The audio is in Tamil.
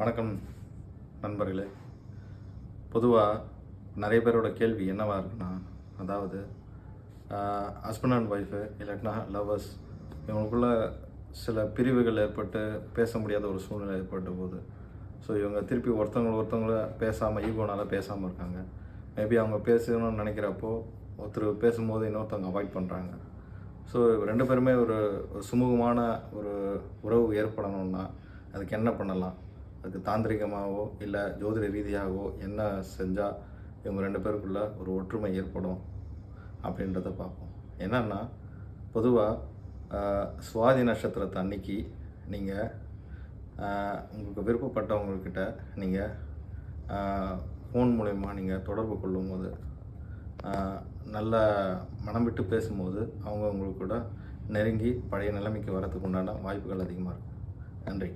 வணக்கம் நண்பர்களே. பொதுவாக நிறைய பேரோட கேள்வி என்னவாக இருக்குன்னா, அதாவது ஹஸ்பண்ட் அண்ட் ஒய்ஃபு இல்லாட்டினா லவ்வர்ஸ் இவங்களுக்குள்ள சில பிரிவுகள் ஏற்பட்டு பேச முடியாத ஒரு சூழ்நிலை ஏற்பட்ட போது, ஸோ இவங்க திருப்பி ஒருத்தவங்கள பேசாமல் ஈகோனால் பேசாமல் இருக்காங்க. மேபி அவங்க பேசணும்னு நினைக்கிறப்போ ஒருத்தர் பேசும்போது இன்னொருத்தவங்க அவாய்ட் பண்ணுறாங்க. ஸோ ரெண்டு பேருமே ஒரு சுமூகமான ஒரு உறவு ஏற்படணும்னா அதுக்கு என்ன பண்ணலாம்? அதுக்கு தாந்திரிகமாகவோ இல்லை ஜோதிட ரீதியாகவோ என்ன செஞ்சால் இவங்க ரெண்டு பேருக்குள்ள ஒரு ஒற்றுமை ஏற்படும் அப்படின்றத பார்ப்போம். என்னென்னா, பொதுவாக சுவாதி நட்சத்திரத்தை அன்னைக்கு நீங்கள் உங்களுக்கு விருப்பப்பட்டவங்கக்கிட்ட நீங்கள் ஃபோன் மூலயமா நீங்கள் தொடர்பு கொள்ளும்போது, நல்ல மனம் விட்டு பேசும்போது அவங்க உங்களுக்கு கூட நெருங்கி பழைய நிலைமைக்கு வரதுக்கு உண்டான வாய்ப்புகள் அதிகமாக இருக்கும். நன்றி.